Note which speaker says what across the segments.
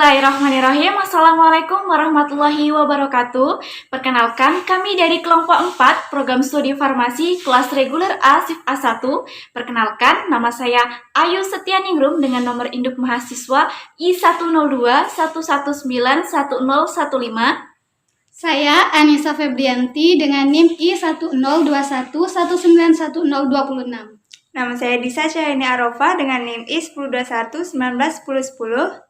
Speaker 1: Bismillahirrahmanirrahim. Assalamualaikum warahmatullahi wabarakatuh. Perkenalkan, kami dari kelompok 4 program studi farmasi kelas reguler A SIF A1. Perkenalkan, nama saya Ayu Setianingrum dengan nomor induk mahasiswa I10211911015.
Speaker 2: Saya Anissa Febrianti dengan NIM I1021191026.
Speaker 3: Nama saya Disa Syahini Arofa dengan NIM I1021191010.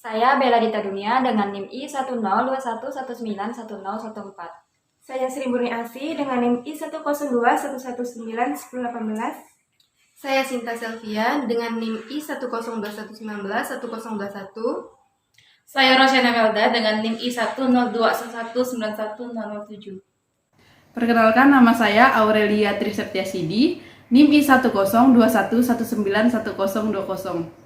Speaker 4: Saya Bella Dita Dunia dengan NIM I1021191014.
Speaker 5: Saya Sri Murni Asi dengan NIM I1021191018.
Speaker 6: Saya Sinta Selvia dengan NIM I1021191021.
Speaker 7: Saya Rosyana Melda dengan NIM I1021191007.
Speaker 8: Perkenalkan, nama saya Aurelia Triseptiasidi, NIM I1021191020.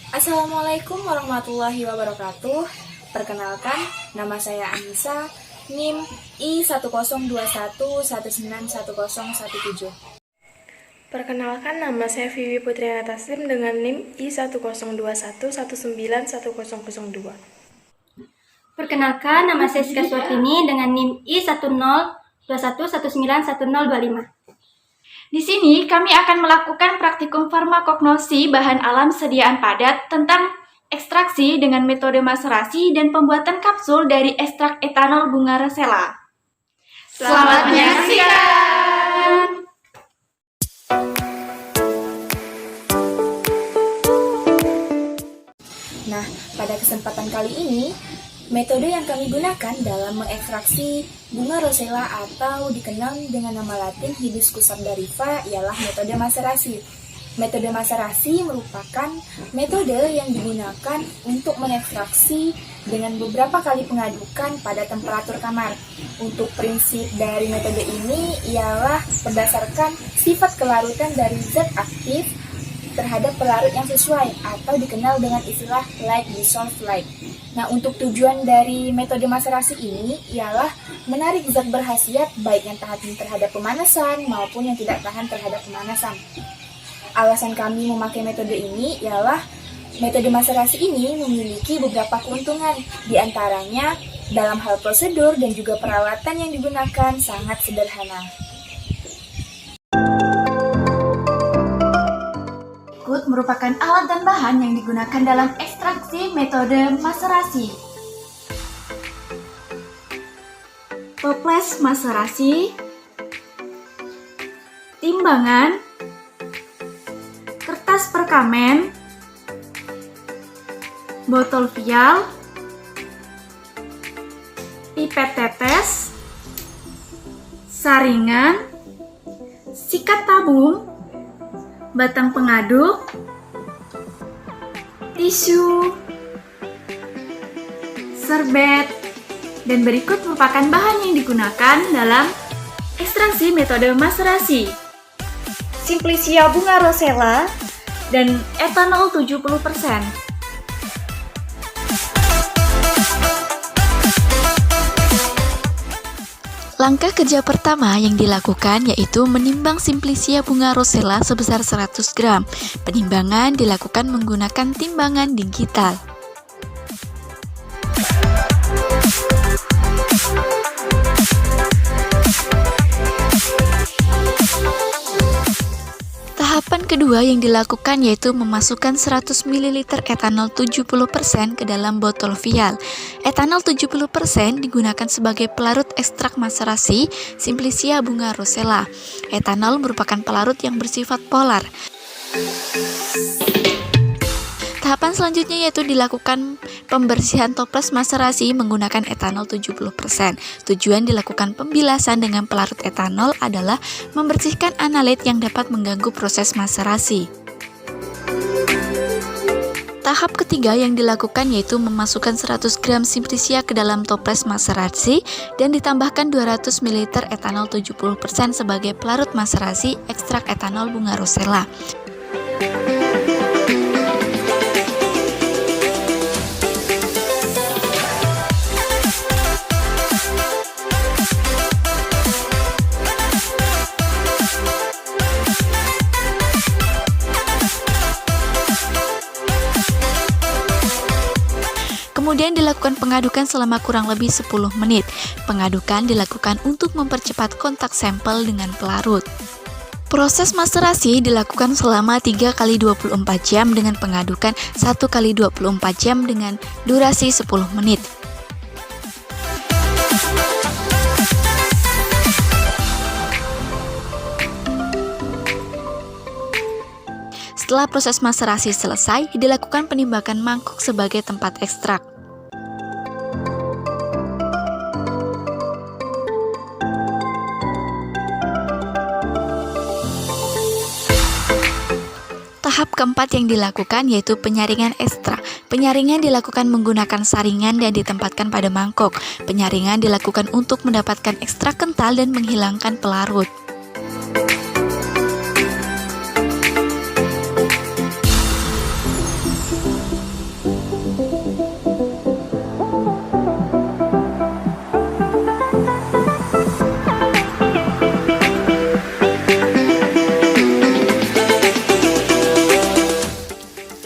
Speaker 9: Assalamualaikum warahmatullahi wabarakatuh. Perkenalkan, nama saya Anissa, NIM I1021191017.
Speaker 10: Perkenalkan, nama saya Vivi Putriana Taslim dengan NIM I1021191002.
Speaker 11: Perkenalkan, nama saya Siska Suartini dengan NIM I1021191025.
Speaker 1: Di sini kami akan melakukan praktikum farmakognosi bahan alam sediaan padat tentang ekstraksi dengan metode maserasi dan pembuatan kapsul dari ekstrak etanol bunga rosella. Selamat menyaksikan!
Speaker 9: Nah, pada kesempatan kali ini, metode yang kami gunakan dalam mengekstraksi bunga rosella atau dikenal dengan nama latin Hibiscus sabdarifa ialah metode maserasi. Metode maserasi merupakan metode yang digunakan untuk mengekstraksi dengan beberapa kali pengadukan pada temperatur kamar. Untuk prinsip dari metode ini ialah berdasarkan sifat kelarutan dari zat aktif terhadap pelarut yang sesuai atau dikenal dengan istilah light dissolved light. Nah, untuk tujuan dari metode maserasi ini ialah menarik zat berkhasiat baik yang tahan terhadap pemanasan maupun yang tidak tahan terhadap pemanasan. Alasan kami memakai metode ini ialah metode maserasi ini memiliki beberapa keuntungan, di antaranya dalam hal prosedur dan juga peralatan yang digunakan sangat sederhana.
Speaker 1: Merupakan alat dan bahan yang digunakan dalam ekstraksi metode maserasi. Toples maserasi, timbangan, kertas perkamen, botol vial, pipet tetes, saringan, sikat tabung, batang pengaduk, tisu, serbet, dan berikut merupakan bahan yang digunakan dalam ekstraksi metode maserasi. Simplicia bunga rosella dan etanol 70%.
Speaker 12: Langkah kerja pertama yang dilakukan yaitu menimbang Simplicia bunga rosella sebesar 100 gram. Penimbangan dilakukan menggunakan timbangan digital. Tahapan kedua yang dilakukan yaitu memasukkan 100 ml etanol 70% ke dalam botol vial. Etanol 70% digunakan sebagai pelarut ekstrak maserasi Simplicia bunga rosella. Etanol merupakan pelarut yang bersifat polar. Tahapan selanjutnya yaitu dilakukan pembersihan toples maserasi menggunakan etanol 70%. Tujuan dilakukan pembilasan dengan pelarut etanol adalah membersihkan analit yang dapat mengganggu proses maserasi. Tahap ketiga yang dilakukan yaitu memasukkan 100 gram Simplicia ke dalam toples maserasi dan ditambahkan 200 ml etanol 70% sebagai pelarut maserasi ekstrak etanol bunga rosella. Kemudian dilakukan pengadukan selama kurang lebih 10 menit. Pengadukan dilakukan untuk mempercepat kontak sampel dengan pelarut. Proses maserasi dilakukan selama 3 kali 24 jam dengan pengadukan 1 kali 24 jam dengan durasi 10 menit. Setelah proses maserasi selesai, dilakukan penimbangan mangkuk sebagai tempat ekstrak. Tahap keempat yang dilakukan yaitu penyaringan ekstrak. Penyaringan dilakukan menggunakan saringan dan ditempatkan pada mangkok. Penyaringan dilakukan untuk mendapatkan ekstrak kental dan menghilangkan pelarut.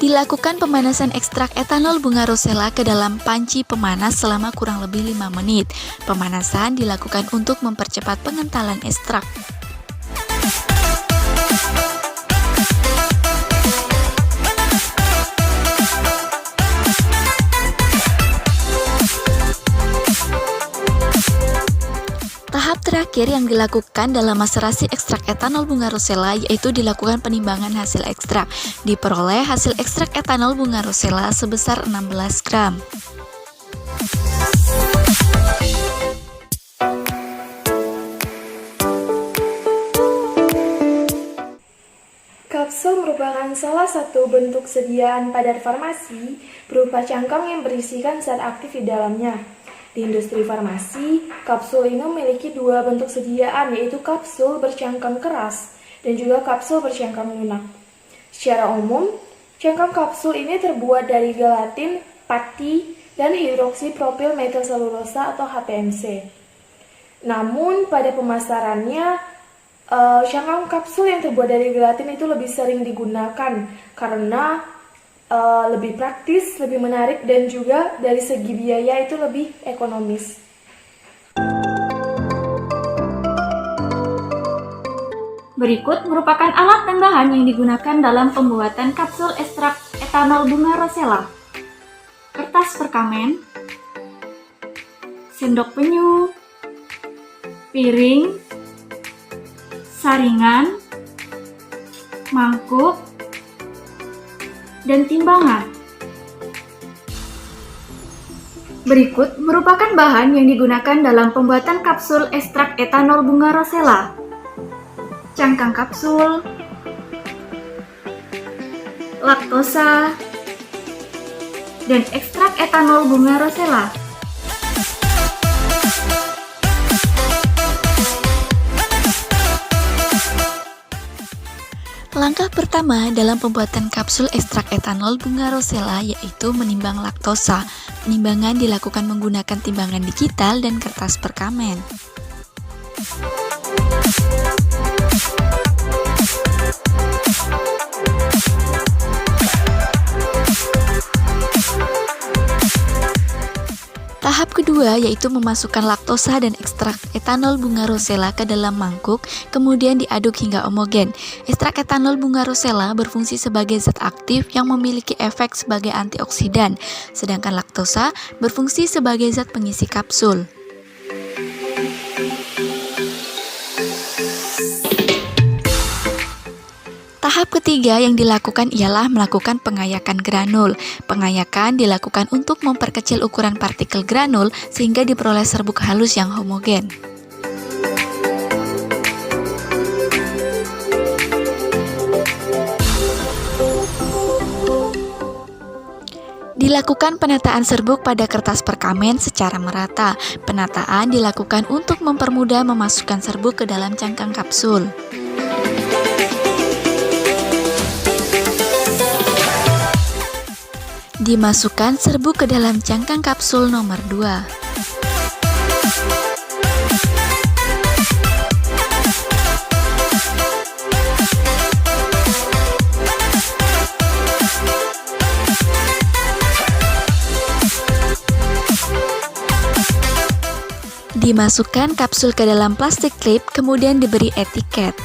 Speaker 12: Dilakukan pemanasan ekstrak etanol bunga rosella ke dalam panci pemanas selama kurang lebih 5 menit. Pemanasan dilakukan untuk mempercepat pengentalan ekstrak. Tahap terakhir yang dilakukan dalam maserasi ekstrak etanol bunga rosella yaitu dilakukan penimbangan hasil ekstrak. Diperoleh hasil ekstrak etanol bunga rosella sebesar 16 gram.
Speaker 10: Kapsul merupakan salah satu bentuk sediaan padat farmasi berupa cangkang yang berisikan zat aktif di dalamnya. Di industri farmasi, kapsul ini memiliki dua bentuk sediaan, yaitu kapsul bercangkang keras dan juga kapsul bercangkang lunak. Secara umum, cangkang kapsul ini terbuat dari gelatin, pati, dan hidroksipropil metaselulosa atau HPMC. Namun, pada pemasarannya, cangkang kapsul yang terbuat dari gelatin itu lebih sering digunakan karena lebih praktis, lebih menarik, dan juga dari segi biaya itu lebih ekonomis.
Speaker 1: Berikut merupakan alat dan bahan yang digunakan dalam pembuatan kapsul ekstrak etanol bunga rosella. Kertas perkamen, sendok penyu, piring, saringan, mangkuk, dan timbangan. Berikut merupakan bahan yang digunakan dalam pembuatan kapsul ekstrak etanol bunga rosella. Cangkang kapsul, laktosa, dan ekstrak etanol bunga rosella.
Speaker 12: Langkah pertama dalam pembuatan kapsul ekstrak etanol bunga rosella yaitu menimbang laktosa. Penimbangan dilakukan menggunakan timbangan digital dan kertas perkamen. Tahap kedua yaitu memasukkan laktosa dan ekstrak etanol bunga rosella ke dalam mangkuk, kemudian diaduk hingga homogen. Ekstrak etanol bunga rosella berfungsi sebagai zat aktif yang memiliki efek sebagai antioksidan, sedangkan laktosa berfungsi sebagai zat pengisi kapsul. Tahap ketiga yang dilakukan ialah melakukan pengayakan granul. Pengayakan dilakukan untuk memperkecil ukuran partikel granul sehingga diperoleh serbuk halus yang homogen. Dilakukan penataan serbuk pada kertas perkamen secara merata. Penataan dilakukan untuk mempermudah memasukkan serbuk ke dalam cangkang kapsul. Dimasukkan serbuk ke dalam cangkang kapsul nomor 2. Dimasukkan kapsul ke dalam plastik klip, kemudian diberi etiket.